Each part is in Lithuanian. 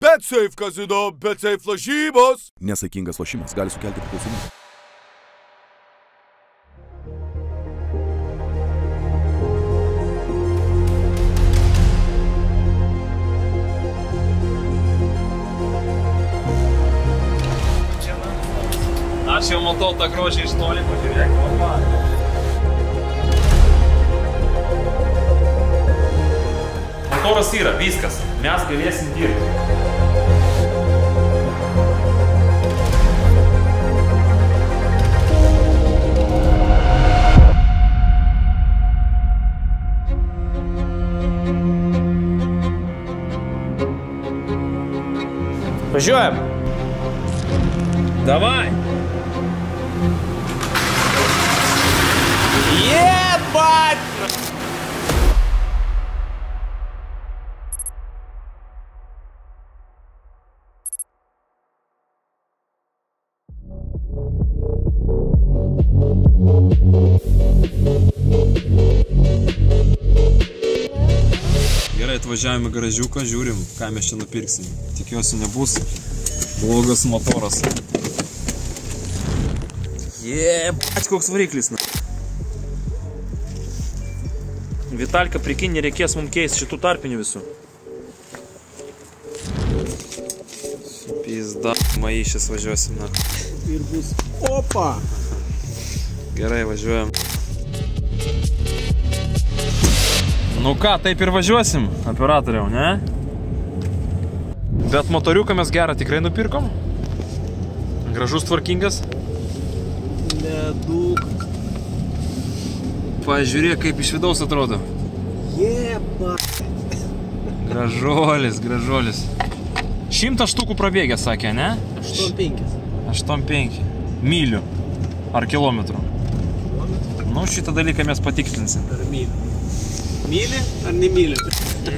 BetSafe Casino, BetSafe lažybos. Nesaikingas lošimas gali sukelti priklausomybę. Aš jau matau tą grožį iš toli, pažiūrėk, opa. Motoras yra, viskas, mes galėsim dirbti. Važiuojam. Давай! Ебать! Gerai, atvažiavome į garažiuką, žiūrim, ką mes čia nupirksim. Tikiuosi nebus blogas motoras. Ебать, koks variklis. Vitalka, prikinn, nereikės mums keisti šitų tarpinių visų. Pizda, maišės važiuosim. Ir bus opa. Gerai, važiuojam. Nu ką, taip ir važiuosim, operatoriau, ne? Bet motoriuką mes gerą tikrai nupirkom. Gražus, tvarkingas. Leduk. Pažiūrėk, kaip iš vidaus atrodo. Jeba. Gražuolis, gražuolis. 100 štukų prabėgė, sakė, ne? 8,5. 8,5 mylių. Ar kilometrų? Nu, šitą dalyką mes patikslinsim. Ar mylių? Myli ar nemyli?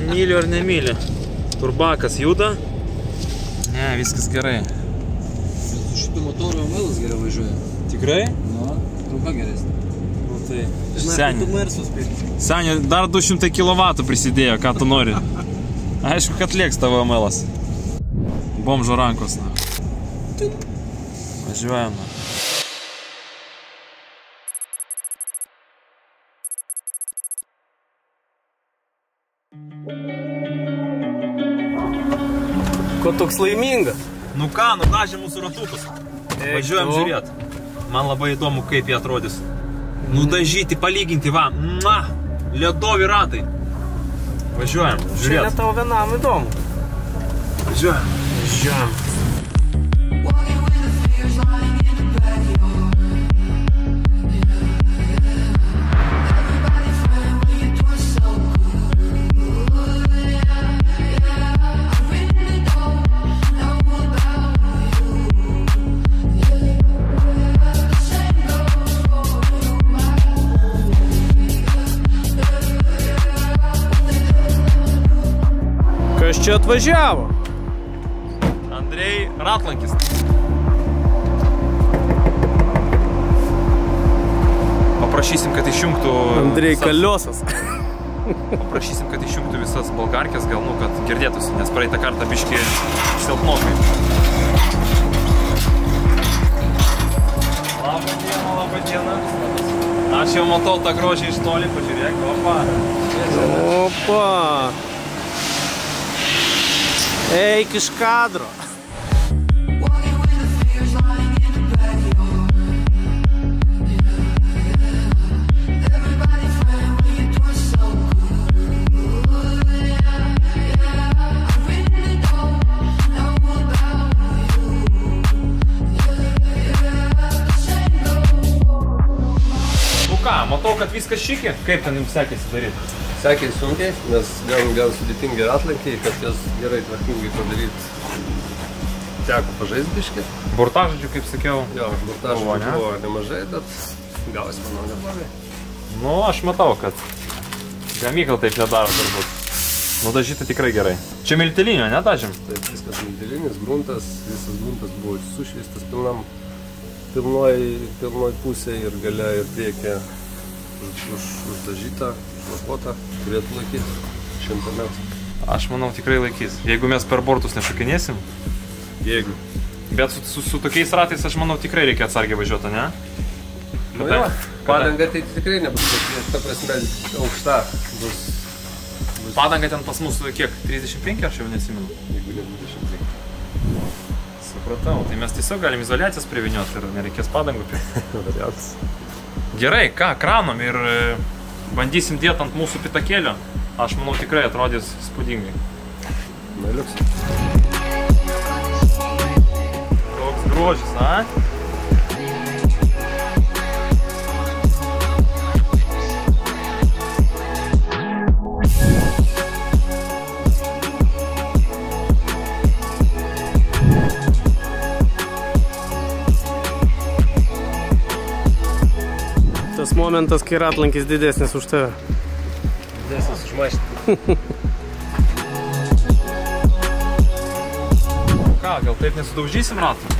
Myliu ar nemyli. Turbakas juda. Ne, viskas gerai. Su šitų motorų omelas geriau važiuoja. Tikrai? Nu, trumpa geresnė. Nu tai, Žinai, tu Mersus pirki. Senė, dar 200 kW prisidėjo, ką tu nori. Aišku, kad lieks tavo omelas. Bomžo rankos, na. Važiuojam, na. Ko toks laimingas? Nu ką, nudažė mūsų ratukus. Važiuojam žiūrėt. Man labai įdomu, kaip jie atrodys. Nudažyti, palyginti, va. Ledovi ratai. Važiuojam, Čia žiūrėt. ne tau vienam įdomu. Važiuojam. Važiuojam. Kas čia atvažiavo? Andrei Ratlankis. Paprašysim, kad išjungtų... Andrei Kaliosas. Paprašysim, kad išjungtų visas bolgarkės, gal, nu, kad girdėtųsi, nes praeitą kartą biškį silpnokai. Labą dieną. Aš jau matau tą grožį iš toli, pažiūrėk, opa. Opa. Eik iš kadro. Matau, kad viskas šiki. Kaip ten jums sekėsi daryti? Sekė sunkiai, nes gan sudėtingi ratlankiai, kad jas gerai tvarkingai padaryti. Teko pažaist biškį. Burtažodžių, kaip sakiau. Jo, burtažodžių buvo nemažai, bet gavosi, manau, neblogai. Nu, aš matau, kad gamykla taip nedaro turbūt. Nudažyta tikrai gerai. Čia miltelinio, nedažym? Taip, viskas miltelinis, gruntas, visas gruntas buvo sušveistas pilnoj pusėje ir gale ir priekė uždažyta, užlakuota, turėtų laikyti 100 metų. Aš manau tikrai laikys. Jeigu mes per bortus nešokinėsim. Jeigu. Bet su tokiais ratais aš manau tikrai reikia atsargiai važiuoti, ne? Nu jo, padanga tai tikrai nebus, ta prasme, aukšta bus. Padanga ten pas mus kiek? 35 aš jau neatsimenu. Jeigu ne 25. Supratau, tai mes tiesiog galim izoliacijas priviniuoti ir nereikės padangų pirkti. Variantas. Gerai, ką, kranom ir bandysim dėti ant mūsų pitakėlio. Aš manau tikrai atrodys spūdingai. Na, liuks. Toks grožis, a? Tas momentas, kai ratlankis didesnis už tave. Didesnis už mašiną. Ką, gal taip nesudaužysim ratų?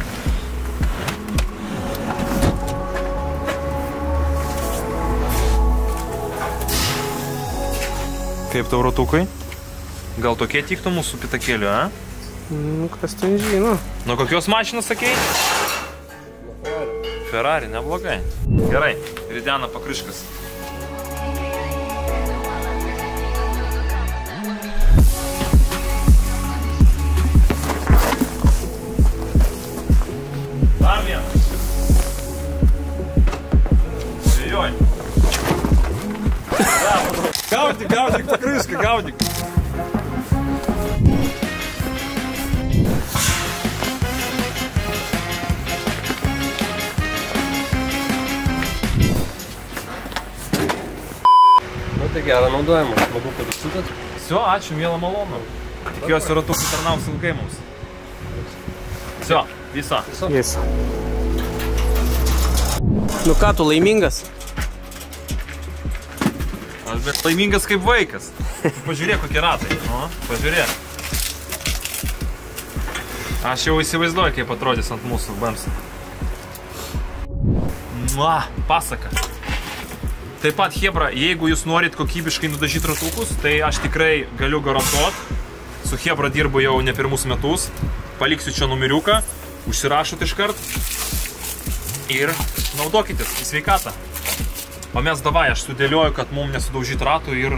Kaip tau ratukai? Gal tokie tiktų mūsų pitakėliu, a? Nu, kas ten žino. Nuo kokios mašinos sakei? Ferrari, neblogai. Gerai, ridena pakriškas. Dar vienas. Ojoj. Gaudyk pakrišką, gaudyk. Tai gerą naudojimą, smagu, kad užsukat. Все, ačiū, mielą malonu. Tikiuosi ratukai tarnaus ilgai mums. Все, viso. Jis. Nu ką, tu laimingas? Aš bet laimingas kaip vaikas. Pažiūrėk, kokie ratai. O, pažiūrėk. Aš jau įsivaizduoju, kaip atrodys ant mūsų bamsų. Pasaka. Taip pat, Hebra, jeigu jūs norit kokybiškai nudažyti ratukus, tai aš tikrai galiu garantuoti. Su Hebra dirbu jau ne pirmus metus. Paliksiu čia numeriuką, užsirašot iškart ir naudokitės į sveikatą. O mes davai, aš sudėlioju, kad mums nesudaužyti ratų ir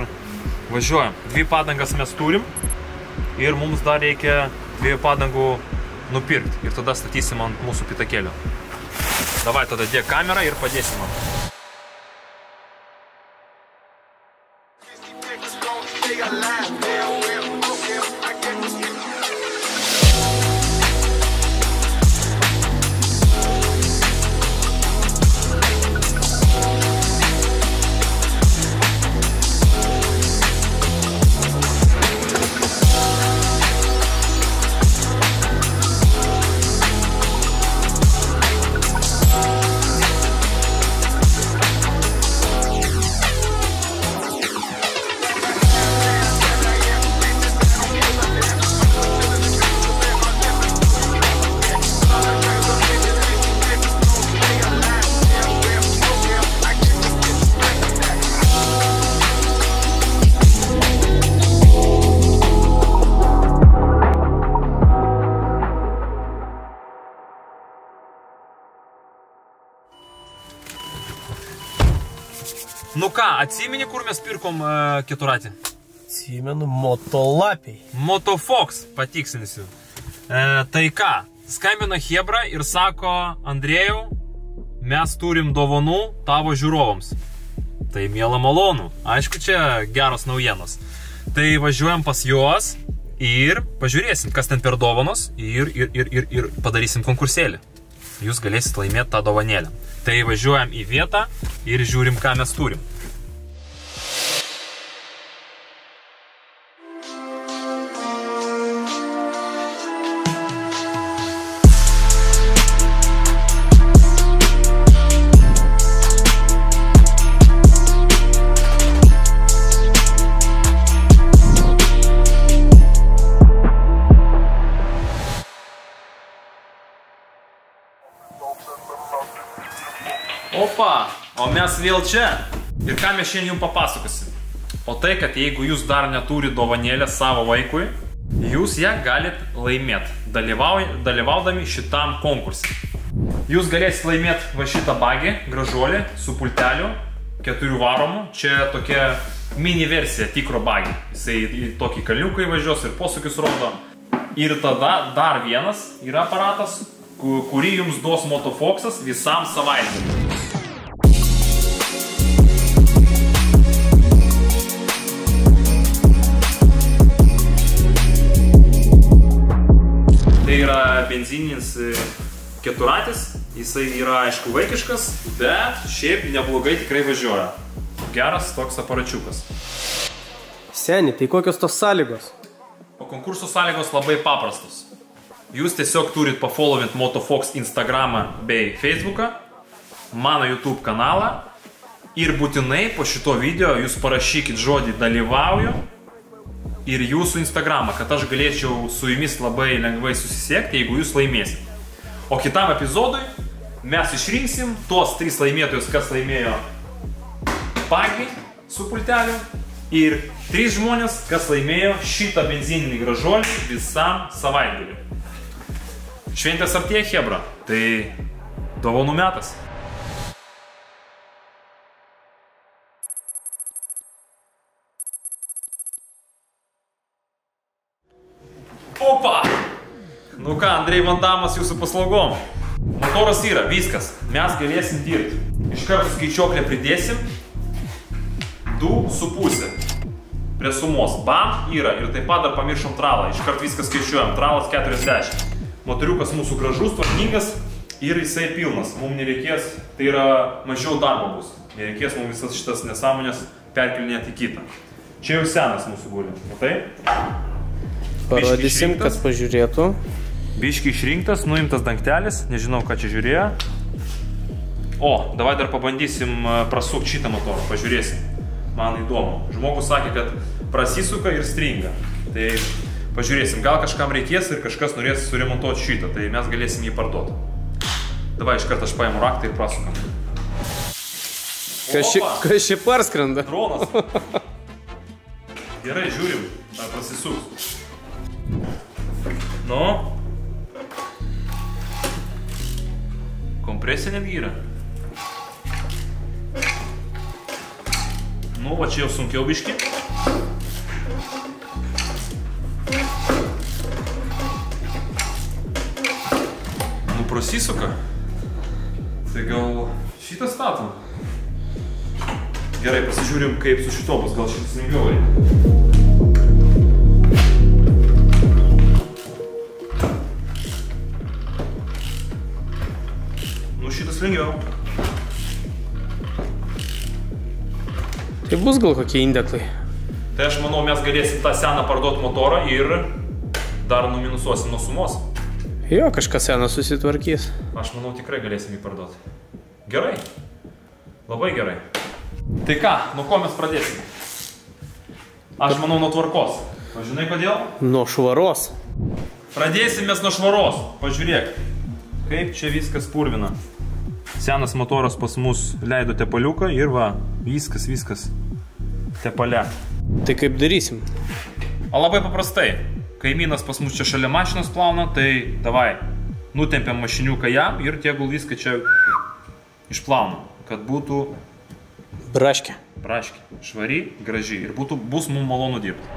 važiuojam. 2 padangas mes turim ir mums dar reikia 2 padangų nupirkti. Ir tada statysim ant mūsų pitakėlio. Davai, tada dėk kamerą ir padėsim man. Nu ką, atsimeni, kur mes pirkom keturatį? Atsimenu, motolapiai. Motofox, patiksinsiu. Tai ką, skambina Hebra ir sako, Andrėjau, mes turim dovanų tavo žiūrovams. Tai miela malonu, aišku, čia geros naujienos. Tai važiuojam pas juos ir pažiūrėsim, kas ten per dovanos ir padarysim konkursėlį. Jūs galėsit laimėti tą dovanėlę. Tai važiuojam į vietą ir žiūrim, ką mes turim. Opa, o mes vėl čia. Ir ką mes šiandien jums papasakosim? O tai, kad jeigu jūs dar neturi dovanėlę savo vaikui, jūs ją galit laimėti, dalyvaudami šitam konkursui. Jūs galėsit laimėti va šitą bagį, gražuolį, su pulteliu, 4 varomų. Čia tokia mini versija tikro bagį. Jisai tokį kalniuką įvažiuos ir posūkius rodo. Ir tada dar vienas yra aparatas, kurį jums duos Motofoxas visam savaitgaliui. Tai yra benzininis keturatis, jisai yra aišku vaikiškas, bet šiaip neblogai tikrai važiuoja. Geras toks aparačiukas. Seni, tai kokios tos sąlygos? O konkurso sąlygos labai paprastos. Jūs tiesiog turit pafollowint Motofox Instagramą bei Facebooką, mano YouTube kanalą ir būtinai po šito video jūs parašykit žodį dalyvauju ir jūsų Instagramą, kad aš galėčiau su jumis labai lengvai susisiekti, jeigu jūs laimėsit. O kitam epizodui mes išrinksim tuos 3 laimėtojus, kas laimėjo bagį su pulteliu, ir 3 žmonės, kas laimėjo šitą benzininį gražuolį visam savaitgaliui. Šventės artėja, chebra, tai dovanų metas. Opa! Nu ką, Andrei Van Damas jūsų paslaugom. Motoras yra, viskas, mes galėsim dirbti. Iš karto skaičiuoklę pridėsim 2,5 prie sumos. Bam yra ir taip pat dar pamiršom tralą. Iš karto viską skaičiuojam, tralas 40. Motoriukas mūsų gražus, tvarkingas ir jisai pilnas. Mums nereikės, tai yra mažiau darbo bus. Nereikės mums visas šitas nesąmonės perkelinėti į kitą. Čia jau senas mūsų guli, matai? Parodysim, kad pažiūrėtų. Biški išrinktas, nuimtas dangtelis, nežinau, ką čia žiūrėjo. O, davai dar pabandysim prasukti šitą motorą, pažiūrėsim. Man įdomu. Žmogus sakė, kad prasisuka ir stringa. Tai pažiūrėsim, gal kažkam reikės ir kažkas norės suremontuoti šitą, tai mes galėsim jį parduoti. Davai iš karto aš paimu raktą ir prasukam. Kas čia parskrenda? Dronas. Gerai, žiūrim, ar prasisuks. Nu. Kompresija netgi yra. Nu, va čia jau sunkiau biški. Nu, prasisuka. Tai gal šitą statom. Gerai, pasižiūrim, kaip su šito bus. Gal šitas lengviau eina. Lengviau. Tai bus gal kokie indeklai. Tai aš manau, mes galėsim tą seną parduoti motorą ir dar numinusuosim nuo sumos. Jo, kažkas senas susitvarkys. Aš manau, tikrai galėsim jį parduoti. Gerai. Labai gerai. Tai ką, nuo ko mes pradėsim? Aš manau, nuo tvarkos. O žinai kodėl? Nuo švaros. Pradėsim mes nuo švaros. Pažiūrėk, kaip čia viskas purvina. Senas motoras pas mus leido tepaliuką ir va, viskas tepale. Tai kaip darysim? O labai paprastai. Kaimynas pas mus čia šalia mašinos plauna, tai davai, nutempiam mašiniuką jam ir tegul viską čia išplauna, kad būtų braškė. Švari, graži ir bus mums malonu dirbti.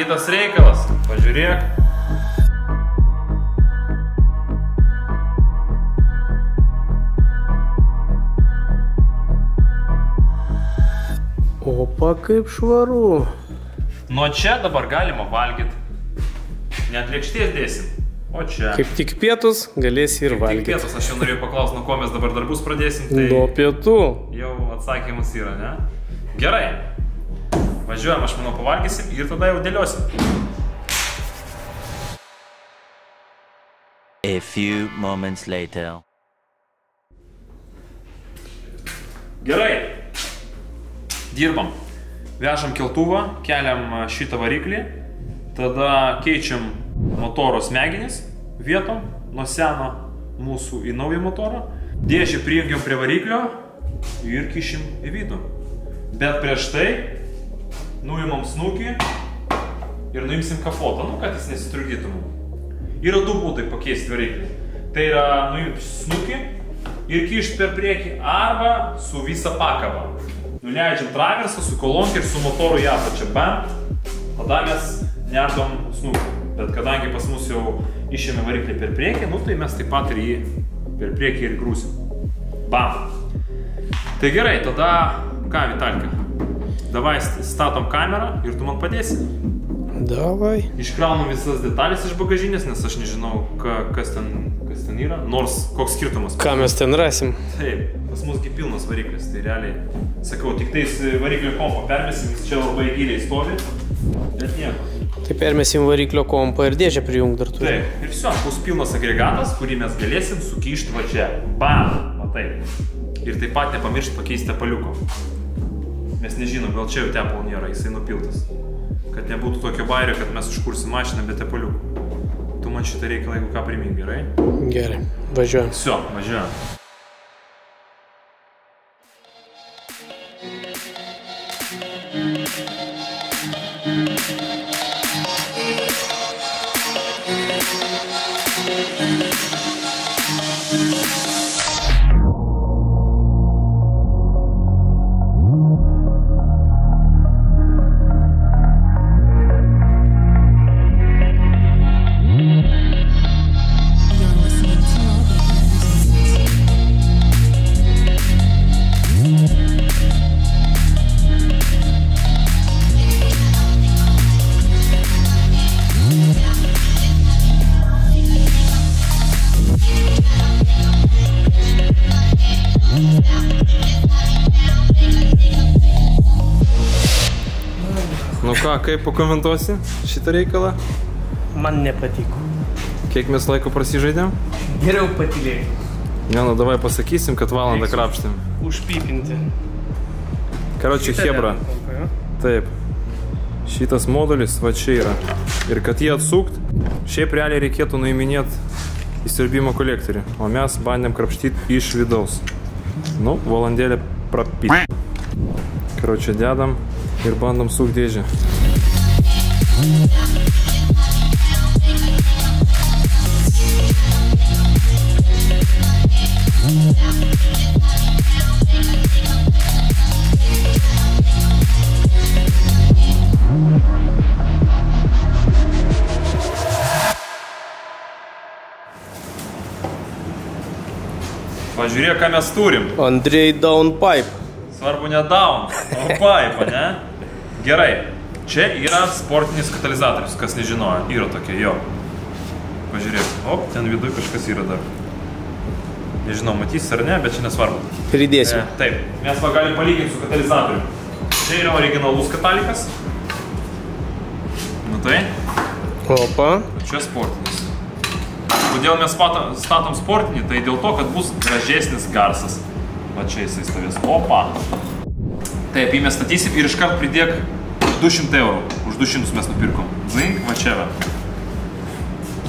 kitas reikalas. Pažiūrėk. Opa, kaip švaru. Nuo čia dabar galima valgyti. Net lėkštės dėsim. O čia. Kaip tik pietus galėsi ir Tik valgyti. pietus, aš jau norėjau paklausti, nuo ko mes dabar darbus pradėsim. Tai Nuo pietų. jau atsakymas yra, ne? Gerai. Važiuojam, aš manau, pavalgysim ir tada jau dėliosim. A few moments later. Gerai. Dirbam. Vežam keltuvą, keliam šitą variklį, tada keičiam motoro smegenis vietom, nuo seno mūsų į naują motorą. Dėžį prijungiam prie variklio ir kišim į vidų. Bet prieš tai nuimam snukį ir nuimsim kapotą, kad jis nesitrukdytų mums. Yra du būdai pakeisti variklį. Tai yra nuimti snukį ir kišti per priekį arba su visą pakabą. Nuleidžiam traversą su kolonka ir su motoru į apačią. Bam, tada mes nerdom snukį. Bet kadangi pas mus jau išėmė variklį per priekį, tai mes taip pat ir jį per priekį ir grūsim. Bam. Tai gerai, tada ką, Vitalka? Davai statom kamerą ir tu man padėsi. Davai. Iškraunam visas detalės iš bagažinės, nes aš nežinau, kas ten yra. Nors koks skirtumas. Ką mes ten rasim? Taip, pas musgi pilnas variklis, tai realiai, sakau, tik tais variklio kompą permesim, jis čia labai giliai stovi, bet nieko. Tai permesim variklio kompą ir dėžę prijungt dar turi. Taip, ir viso, bus pilnas agregatas, kurį mes galėsim sukišti va čia. Bam, matai. Ir taip pat nepamiršti pakeisti tepaliuko. Mes nežinom, gal čia jau tepalo nėra, jisai nupiltas. Kad nebūtų tokio bairio, kad mes užkursim mašiną be tepaliukų. Tu man šitą reikalą, jeigu ką primink, gerai? Gerai, važiuojam. Viso, važiuojam. Nu ką, kaip pakomentuosi šitą reikalą? Man nepatiko. Kiek mes laiko prasižaidėm? Geriau patylėk. Ne, nu davai pasakysim, kad valandą krapštėm. Užpypinti. Karočiui, chebra. Taip. Šitas modulis va čia yra. Ir kad jį atsukt, šiaip realiai reikėtų nuiminėti įsiurbimo kolektorių. O mes bandėm krapštyti iš vidaus. Nu, valandėlę prapyt. Karočiui, dedam ir bandom sukt dėžę. Pažiūrėk, ką mes turim. Andrei downpipe. Svarbu ne down, o pipe, ne? Gerai, čia yra sportinis katalizatorius, kas nežinojo, yra tokia, jo. Pažiūrėk, op, ten viduje kažkas yra dar. Nežinau, matys ar ne, bet čia nesvarbu. Pridėsim. Taip, mes va galim palyginti su katalizatoriu. Čia yra originalus katalikas. Matai? Opa. Čia sportinis. Kodėl mes statom sportinį, tai dėl to, kad bus gražesnis garsas. Va čia jisai stovės. Opa. Taip, jį mes statysim ir iškart pridėk 200 eurų. Už 200 mes nupirkom. Zink, va čia va.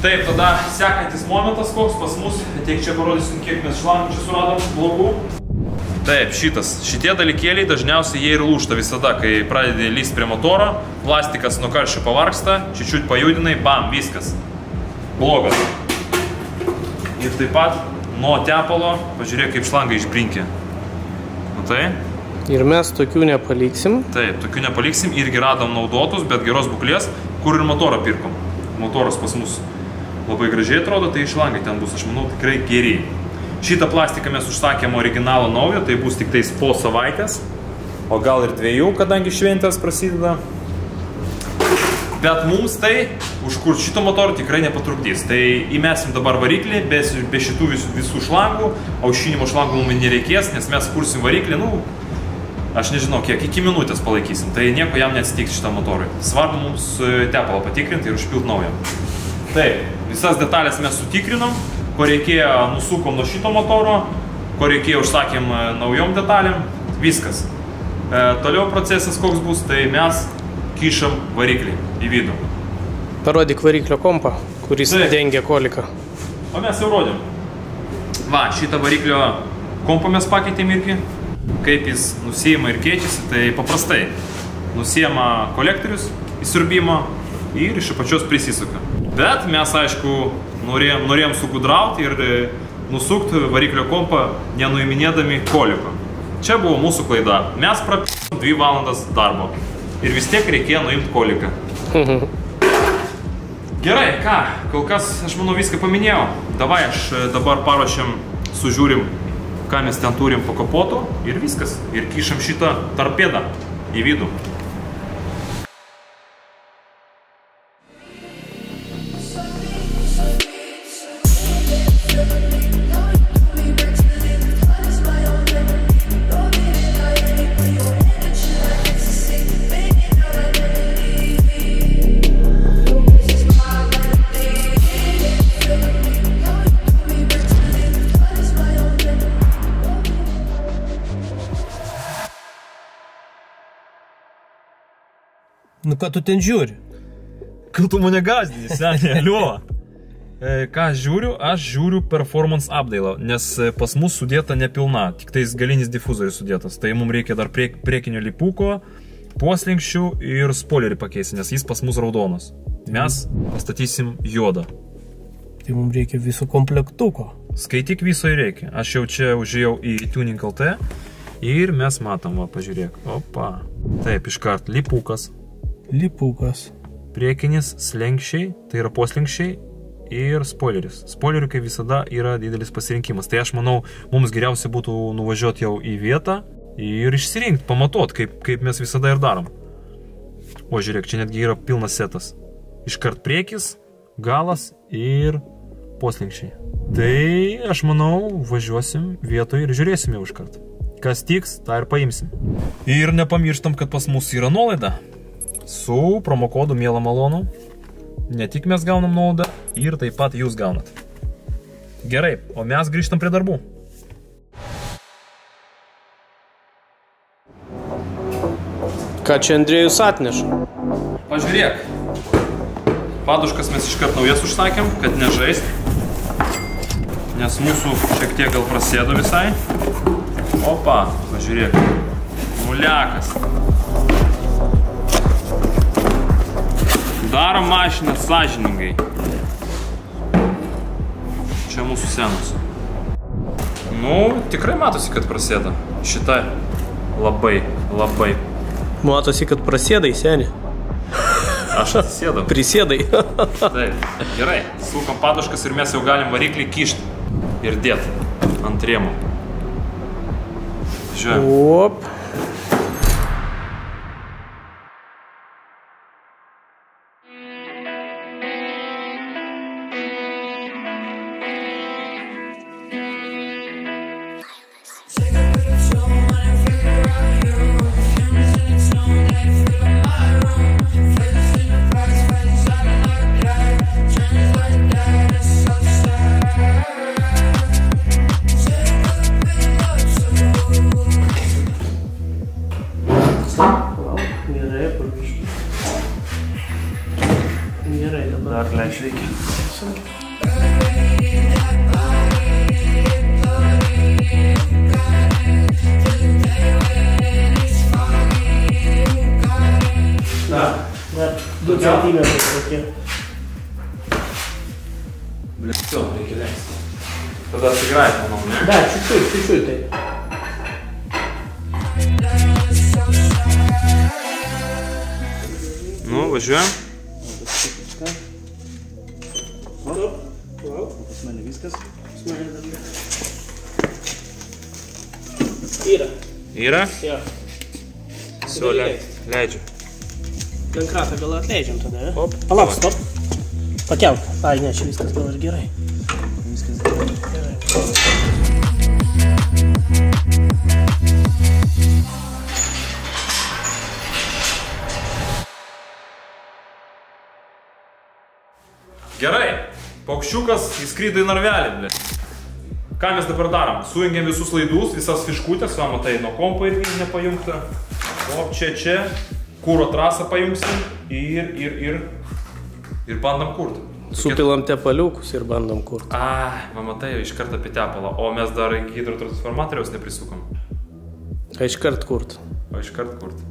Taip, tada sekantis momentas koks pas mus. Tiek čia parodysim, kiek mes šlankų čia suradom blogų. Taip, šitie dalykėliai dažniausiai jie ir lūžta visada, kai pradedi lyst prie motoro. Plastikas nuo karščio pavargsta, čiut pajudinai, bam, viskas. Blogas. Ir taip pat nuo tepalo, pažiūrėk, kaip šlanga išbrinkė. Matai? Ir mes tokių nepaliksim. Taip, tokių nepaliksim. Irgi radom naudotus, bet geros būklės, kur ir motorą pirkom. Motoras pas mus labai gražiai atrodo, tai šlangai ten bus, aš manau, tikrai geri. Šitą plastiką mes užsakėm originalo naujo, tai bus tik tais po savaitės, o gal ir 2, kadangi šventės prasideda. Bet mums tai, užkurt šito motorą tikrai nepatrukdys. Tai įmesim dabar variklį, be šitų visų šlangų, aušinimo šlangų mums nereikės, nes mes kursim variklį, nu, aš nežinau kiek, iki minutės palaikysim, tai nieko jam neatsitiks šitam motorui. Svarbu mums tepalą patikrinti ir užpilt naują. Taip, visas detalės mes sutikrinom, ko reikėjo nusukom nuo šito motoro, ko reikėjo užsakėm naujom detalėm, viskas. Toliau procesas koks bus, tai mes kišam variklį į vidų. Parodyk variklio kompą, kuris dengia koliką. O mes jau rodėm. Va, šitą variklio kompą mes pakeitėm irgi. Kaip jis nusiima ir keičiasi, tai paprastai. Nusiima kolektorius į siurbimą ir iš apačios prisisuka. Bet mes, aišku, norėjom sugudrauti ir nusukti variklio kompą nenuiminėdami koliko. Čia buvo mūsų klaida. Mes prapėm 2 valandas darbo. Ir vis tiek reikėjo nuimti koliką. Gerai, ką, kol kas aš manau viską paminėjau. Davai, aš dabar paruošiam, sužiūrim, ką mes ten turim po kapotu ir viskas. Ir kišam šitą torpedą į vidų. Nu ką tu ten žiūri? Ką tu mane gazdini, senė, aliuo? Ką aš žiūriu performance apdailą, nes pas mus sudėta nepilna, tik tais galinis difuzorius sudėtas. Tai mums reikia dar priekinio lipuko, poslinkščių ir spoilerį pakeisti, nes jis pas mus raudonas. Mes pastatysim juodą. Tai mums reikia viso komplektuko. Skaityk viso ir reikia. Aš jau čia užėjau į Tuning LT ir mes matom, va, pažiūrėk. Opa. Taip, iškart lipukas. Lipukas. Priekinis slenkščiai, tai yra poslinkščiai ir spoileris. Spoilerių, kaip visada, yra didelis pasirinkimas. Tai aš manau, mums geriausia būtų nuvažiuoti jau į vietą ir išsirinkti, pamatuoti, kaip mes visada ir darom. O žiūrėk, čia netgi yra pilnas setas. Iškart priekis, galas ir poslinkščiai. Tai aš manau, važiuosim vietoje ir žiūrėsim jau iškart. Kas tiks, tą ir paimsim. Ir nepamirštam, kad pas mus yra nuolaida. Su promokodu Miela Malonu. Ne tik mes gaunam naudą, ir taip pat jūs gaunat. Gerai, o mes grįžtam prie darbų. Ką čia Andrėjus atneša? Pažiūrėk. Paduškas mes iškart naujas užsakėm, kad nežaist. Nes mūsų šiek tiek gal prasėdo visai. Opa, pažiūrėk. Muliakas. Darom mašiną sąžiningai. Čia mūsų senos. Nu, tikrai matosi, kad prasėda. Šita labai. Matosi, kad prasėdai, seni. Aš atsisėdau. Prisėdai. Taip, gerai. Sukam paduškas ir mes jau galim variklį kišti ir dėti ant rėmų. Žiūrėjom. Op. Dar leis reikia. Da, 2 centimetrai tokie. Все, reikia leisti. Tada atsigrąžt, manau, ne? Da, čiūčiui tai. Nu, važiuojam. Smėlė viskas. Smėlė dar lieka. Yra. Yra? Jo. Все, leidžiu. Lenkratą gal atleidžiam tada, Hop. Palauk, stop. Pakelk. Ai, ne, čia viskas gal ir gerai. Viskas gerai. Gerai, paukščiukas įskrydo į narvelį, ble. Ką mes dabar darom? Sujungiam visus laidus, visas fiškutės, va, matai, nuo kompo irgi nepajungta. O čia, kūro trasą pajungsim ir bandam kurti. Supilam tepaliukus ir bandom kurti. Va, matai, iš karto apie tepalą, o mes dar hidrotransformatoriaus neprisukam. Iškart kurt. O iškart kurti.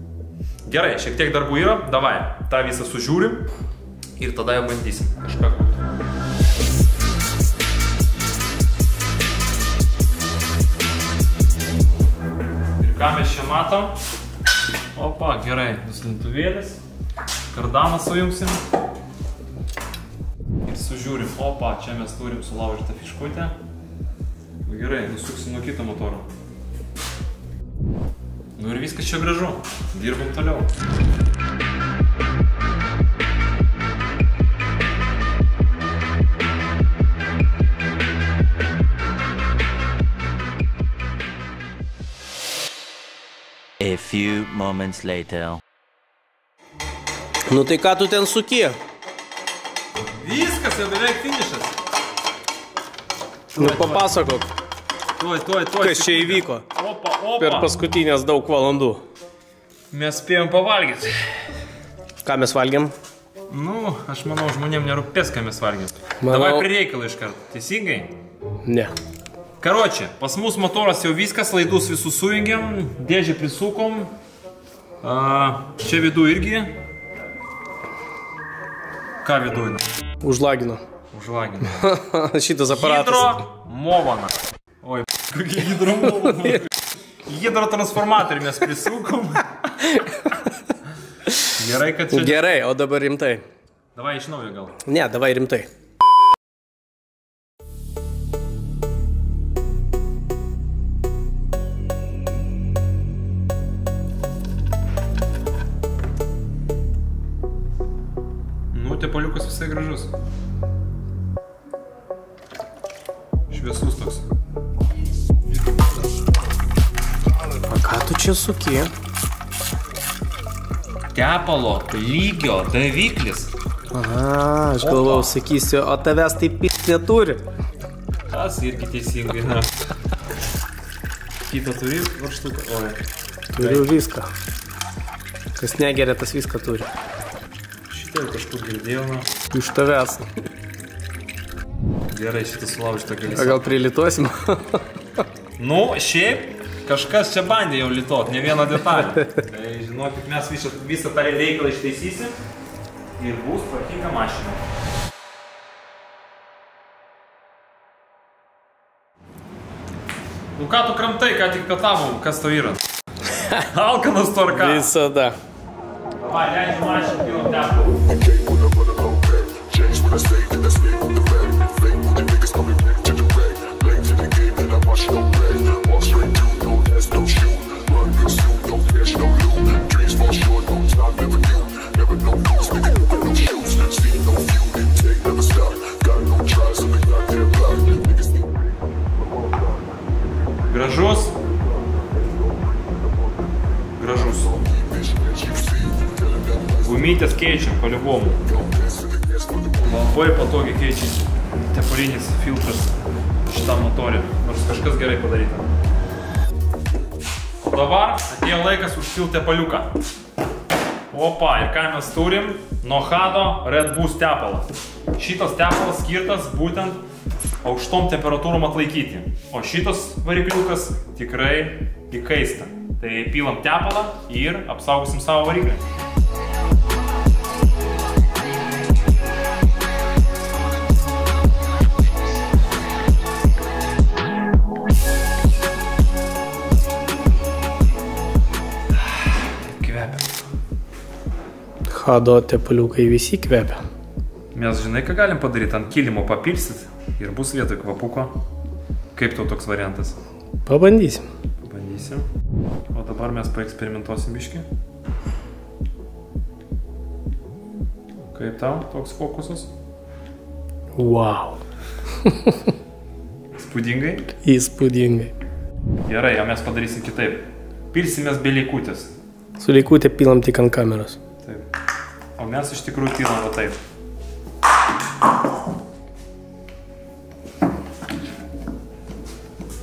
Gerai, šiek tiek darbų yra, davai, tą visą sužiūrim ir tada jau bandysim kažką kurti. Ir ką mes čia matom? Opa, gerai, nuslintuvėlis, kardaną sujungsim ir sužiūrim. Opa, čia mes turim sulaužytą fiškutę. Gerai, nusuksim nuo kito motoro. Nu ir viskas čia gražu. Dirbam toliau. A few moments later. Nu tai ką tu ten suki? Viskas, jau beveik finišas. Nu papasakok, Tuoj. kas čia įvyko Opa. per paskutinės daug valandų. Mes spėjom pavalgyti. Ką mes valgėm? Nu, aš manau, žmonėm nerūpės, ką mes valgėm. Manau- Davai prie reikalą iškart. Teisingai? Ne. Karoči, pas mus motoras jau viskas, laidus visus sujungiam, dėžį prisukom. Čia vidų irgi. Ką vidų? Užlagino. Užlagina. Šitas aparatas. Hidromovana. Oi, kokie hidromovana. Hidrotransformatorių mes prisukom. Gerai, kad čia... Gerai, o dabar rimtai. Davai iš naujo gal. Ne, davai rimtai. Nu, tepaliukas visai gražus. Šviesus toks. O ką tu čia suki? Tepalo lygio daviklis. Aha, aš galvau, sakysiu, o tavęs taip neturi. Tas irgi teisingai. Kitą turi varštuką? Oi. Turiu viską. Kas negeria, tas viską turi. Šitą kažkur girdėjau. Iš tavęs. Gerai, šitą sulaužytą galės. O gal prilituosim? Nu, šiaip kažkas čia bandė jau litot, ne vieną detalę. Tai žinokit, mes visą tą reikalą ištaisysim ir bus tvarkinga mašina. Nu ką tu kramtai, ką tik pietavom, kas to yra? Alkanas to ar ką? Visada. Va, leidžiu mašiną, pilom tepalų. Gražus. Gražus. Gumytės keičiam paliubomų. Labai patogiai keičiasi tepalinis filtras šitam motorė, nors kažkas gerai padaryta. O dabar atėjo laikas užpilti tepaliuką. Opa, ir ką mes turim? Nuo Hado Red Boost tepalą. Šitas tepalas skirtas būtent aukštom temperatūrom atlaikyti. O šitas varikliukas tikrai įkaista. Tai pilam tepalą ir apsaugosim savo variklį. Hado tepaliukai visi kvepia. Mes žinai, ką galim padaryti, ant kilimo papilsit ir bus vietoj kvapuko. Kaip tau toks variantas? Pabandysim. Pabandysim. O dabar mes paeksperimentuosim biškį. Kaip tau toks fokusas? Wow. Spūdingai? Įspūdingai. Gerai, o mes padarysim kitaip. Pilsimės be leikutės. Su leikutė pilam tik ant kameros. Taip. O mes iš tikrųjų pilam va taip.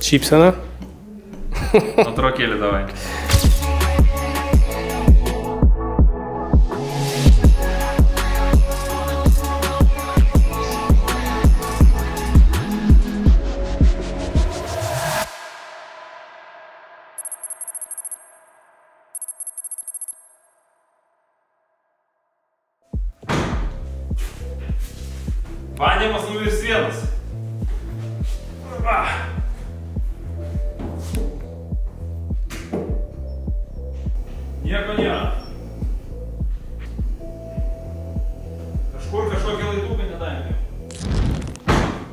Šypsena. Nuotraukėlį davai. Bandymas numeris 1. Nieko nėra. Kažkur kažkokie laidukai nedaimė.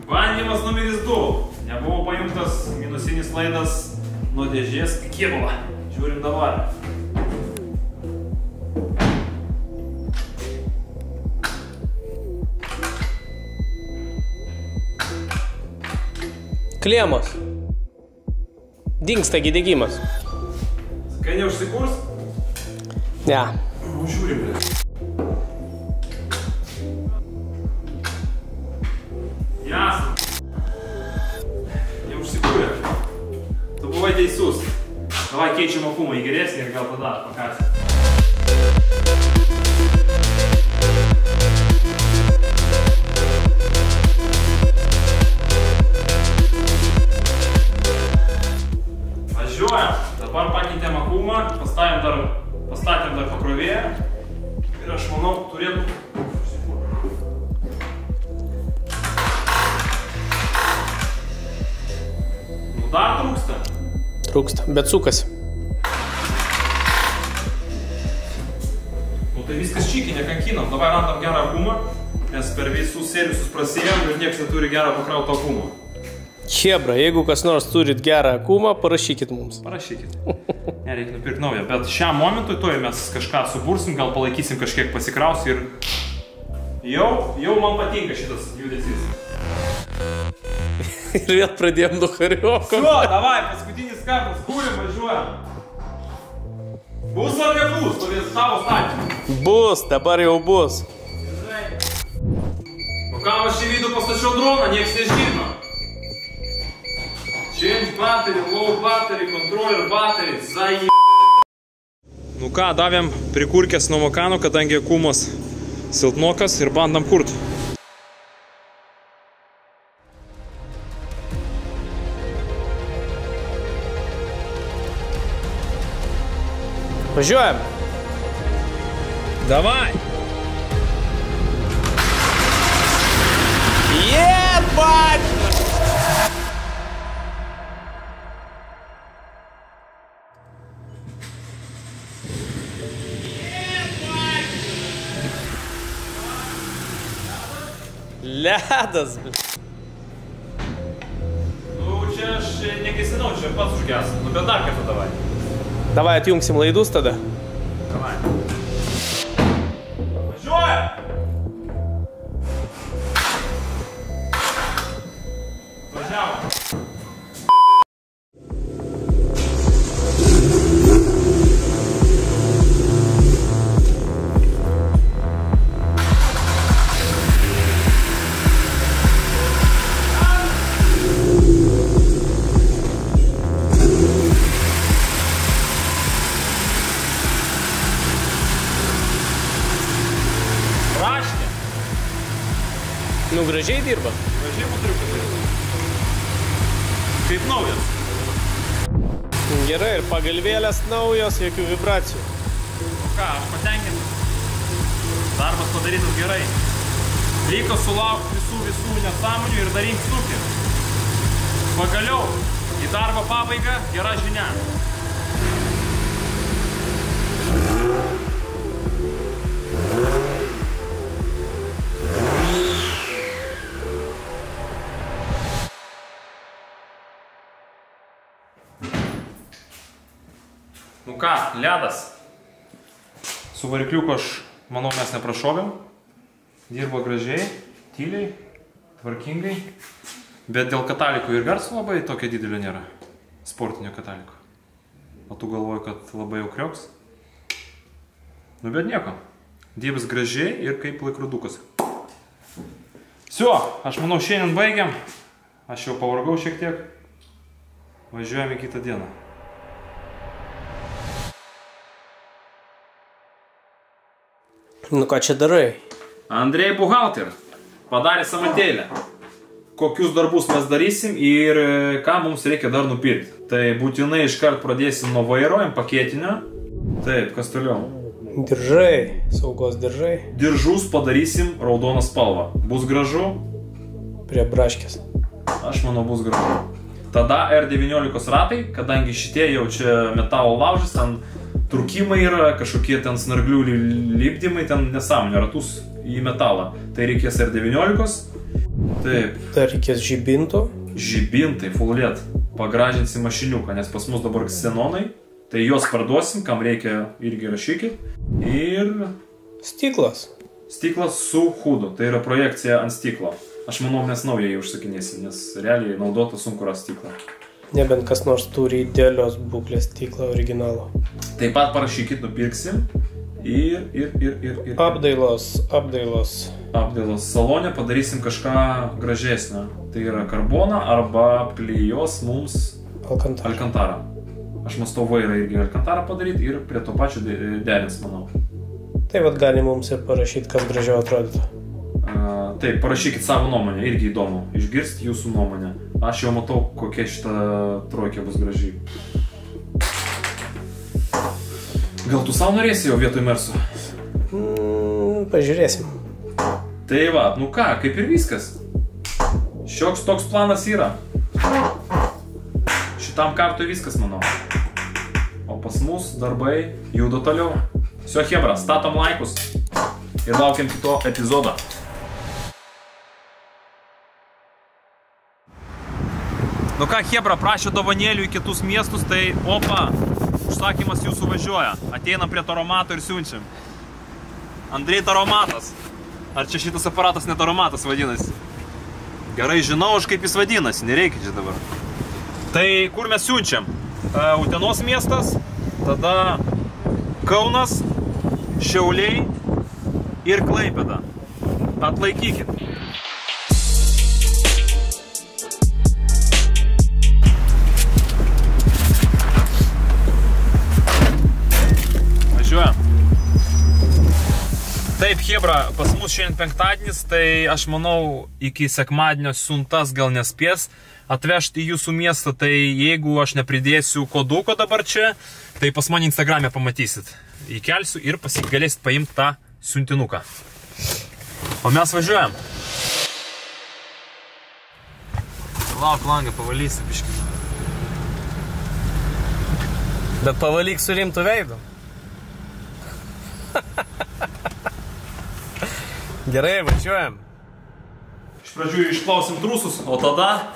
Bandymas numeris 2. Nebuvo pajungtas minusinis laidas nuo dėžės kėbulą. Žiūrim dabar. Klėmos. Dingsta degimas. Kai neužsikurs? Ne. Žiūrim, blė. Jasna. Neužsikūrė. Tu buvai teisus. Davai keičiam akumą į geresnį ir gal tada pakarsim. Dabar pakeitėm akumą, pastatėm dar pakrovėją ir aš manau turėtų... Nu dar trūksta. Trūksta, bet sukasi. Nu tai viskas čykiai, nekankinam. Dabar randam gerą akumą, nes per visus servisus prasėjom ir nieks neturi gerą pakrautą akumą. Chebra, jeigu kas nors turit gerą akumą, parašykit mums. Parašykit. Nereikia nupirkti naują, bet šiam momentui toj mes kažką subursim, gal palaikysim kažkiek pasikraus ir jau man patinka šitas judesys. Ir vėl pradėjom nuo karioko. Šuo, davai, paskutinis kartas, kūrim, važiuojam. Bus ar nebus, stovės tavo statymą? Bus, dabar jau bus. O ką aš į vidų pastačiau droną, nieks nežino. Change battery, low battery, controller battery, zai... Nu ką, davėm prikurkęs nuo mokano, kadangi akumas silpnokas ir bandam kurt. Važiuojam. Davai! Jebać! Ledas. Nu, čia aš negesinau, čia pats užges. Nu, bet dar kartą davai. Davai atjungsim laidus tada. Davai. Važiuoja! Važiavo. Nu, gražiai dirba. Gražiai patriukas. Kaip naujas. Gerai, ir pagalvėlės naujos, jokių vibracijų. O ką, aš patenkintas. Darbas padarytas gerai. Reikia sulaukti visų nesąmonių ir daryk snukį. Pagaliau, į darbo pabaigą gera žinia. Nu ką, ledas. Su varikliuku aš, manau, mes neprašovėm. Dirba gražiai, tyliai, tvarkingai. Bet dėl katalikų ir garso labai tokio didelio nėra. Sportinio kataliko. O tu galvoji, kad labai jau krioks? Nu bet nieko. Dirbs gražiai ir kaip laikrodukas. Всё, aš manau, šiandien baigiam. Aš jau pavargau šiek tiek. Važiuojame kitą dieną. Nu ką čia darai? Andrei buhalter padarė samatėlę. Kokius darbus mes darysim ir ką mums reikia dar nupirkti. Tai būtinai iškart pradėsim nuo vairo, pakėtinio. Taip, kas toliau? Diržai, saugos diržai. Diržus padarysim raudoną spalvą. Bus gražu? Prie braškės. Aš manau, bus gražu. Tada R19 ratai, kadangi šitie jau čia metalo laužas, ten trukimai yra, kažkokie ten snarglių lipdymai, ten nesąmonė, ratus į metalą. Tai reikės R19. Taip. Dar reikės žibinto. Žibintai, full LED. Pagražinsim mašiniuką, nes pas mus dabar ksenonai. Tai juos parduosim, kam reikia irgi rašykit. Ir... Stiklas. Stiklas su hudu, tai yra projekcija ant stiklo. Aš manau, mes naujai užsakinėsim, nes realiai naudota sunku rasti stiklą. Nebent kas nors turi idealios būklės stiklą originalo. Taip pat parašykit, nupirksim. Ir. Apdailos. Apdailos salone padarysim kažką gražesnio. Tai yra karboną arba klijos mums alkantarą. Aš mąstau vairą irgi alkantarą padaryti ir prie to pačio derins, manau. Tai vat gali mums ir parašyti, kas gražiau atrodytų. Taip, parašykit savo nuomonę, irgi įdomu. Išgirsti jūsų nuomonę. Aš jau matau, kokia šita trojkė bus gražiai. Gal tu savo norėsi jau vietoj Merso? Pažiūrėsim. Tai va, nu ką, kaip ir viskas. Šioks toks planas yra. Šitam kartui viskas, manau. O pas mus darbai juda toliau. Всё, chebra, statom laikus ir laukiam kito epizodo. Nu ką, chebra, prašė dovanėlių į kitus miestus, tai opa, užsakymas jūsų važiuoja. Ateinam prie taromato ir siunčiam. Andrei taromatas. Ar čia šitas aparatas ne taromatas vadinasi? Gerai, žinau aš kaip jis vadinasi, nereikia čia dabar. Tai kur mes siunčiam? Utenos miestas, tada Kaunas, Šiauliai ir Klaipėda. Atlaikykit. Važiuojam. Taip, chebra, pas mus šiandien penktadienis, tai aš manau, iki sekmadienio siuntas gal nespės atvežti į jūsų miestą, tai jeigu aš nepridėsiu koduko dabar čia, tai pas mane Instagram'e pamatysit. Įkelsiu ir galėsit paimti tą siuntinuką. O mes važiuojam. Lauk langą, pavalysiu biškį. Bet pavalyk su rimtu veidu. Gerai, važiuojam. Iš pradžių išplausim trusus, o tada...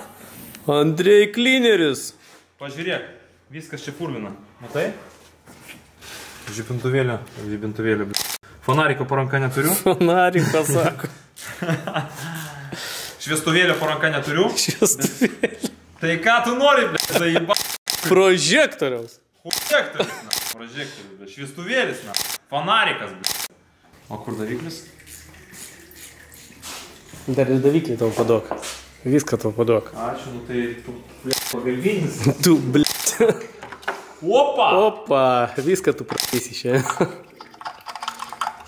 Andrei Klineris. Pažiūrėk, viskas čia purvina. Matai? Žibintuvėlė. Fanariko po ranka neturiu. Fanariko, sako. Šviestuvėlio po ranka neturiu. Šviestuvėlė. Tai ką tu nori, blė? Tai jeba... Prožektoriaus. Prožektorius, na. Prožektorius, blė. Šviestuvėlis, na. Fanarikas, blė. O kur daviklis? Dar ir davikliai tau padok. Viską tau padok. Ačiū, nu tai tu, blė, pagalbinis. Tu, blė. Opa! Opa, viską tu pratysi šiandien.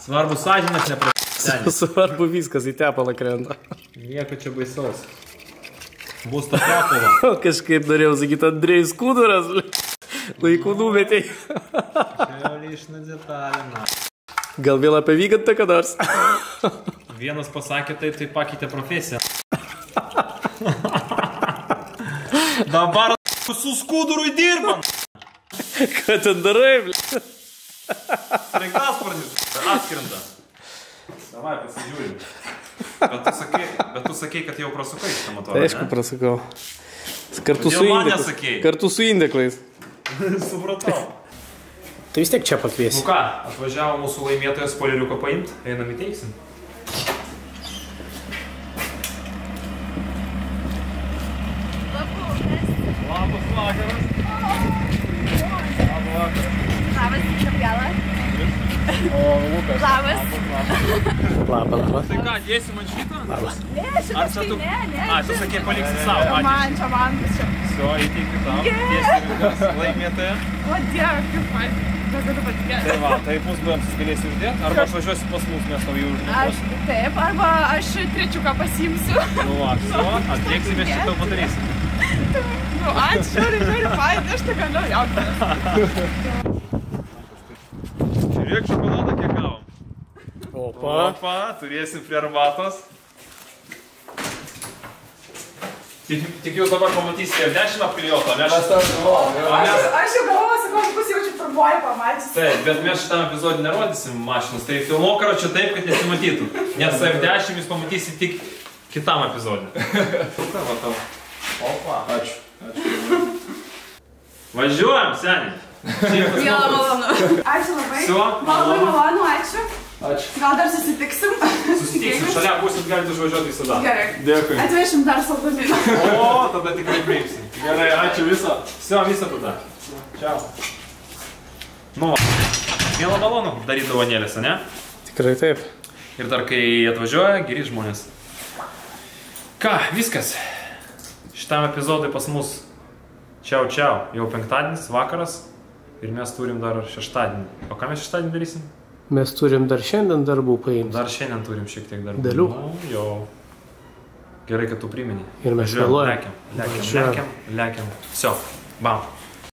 Svarbu sąžinas nepratysi. Svarbu viskas į tepalą krenta. Nieko čia baisaus. Bus ta tepala. O kažkaip norėjau sakyti, Andrejus Kuduras, blė. Laikų numetei. Čia lišna detalė, na. Gal vėl apie Vygantą ką nors? Vienas pasakė taip, tai pakeitė profesiją. Dabar su skudurui dirbam. Ką ten darai, blė? Sraigtasparnis atskrenda. Davai, pasižiūrim. Bet tu sakei, kad jau prasukai šitą motorą, Tai aišku, prasakau. Kartu Kodėl man nesakei? Kartu su indeklais. Supratau. Tai vis tiek čia pakviesi. Nu ką, atvažiavo mūsų laimėtojas spoileriuką paimt, einam įteiksim. Labas vakaras. Labas, Gabriela. O, Lukas. Labas. Labas. Tai ką, dėsi man šitą? Labas. Ne, šitas tai ne. A, tu sakė, paliksi savo. Man bus čia. Все, įteikiu tam. Tiesiai rinkas laimėtoja. O Dieve, kaip fain. Negaliu patikėti. Tai va, tai pusbojams galėsi uždėti, arba atvažiuosi pas mus, mes tau jau uždėsim. Taip, arba aš trečiuką pasiimsiu. Nu va, все, atlieksim, mes šitą padarysim. Nu, ačiū, žiūri, fain, aš tai galiu jaukti. Žiūrėk, šokoladą kiek gavom. Opa. Turėsim prie arbatos. Tik jau dabar pamatysi F10 apklijuoto, ne? Aš jau galvoju, kad bus jaučiu pirmoji pamačiusi. Taip, bet mes šitam epizodį nerodysim mašinos, tai filmuok karočią taip, kad nesimatytų. Nes F10 jūs pamatysi tik kitam epizodį. Opa. Ačiū. Važiuojam, seniai. Mielą malonu. Ačiū labai. Labai malonu, ačiū. Ačiū. Gal dar susitiksim? Susitiksim, šalia būsit, galite užvažiuoti visada. Gerai. Dėkui. Atvešim dar saldumynų. O, tada tikrai kreipsim. Gerai, ačiū visą. Visą tada. Čiau. Nu va. Mielą malonu daryti dovanėlės, ne? Tikrai taip. Ir dar kai atvažiuoja, geri žmonės. Ką, viskas. Šitam epizodui pas mus čiau. Jau penktadienis, vakaras. Ir mes turim dar šeštadienį. O ką mes šeštadienį darysim? Mes turim dar šiandien darbų paimti. Dar šiandien turim šiek tiek darbų. Dalių? Nu, jau. Gerai, kad tu primeni. Ir mes vėluojam. Lekiam. Все, bam.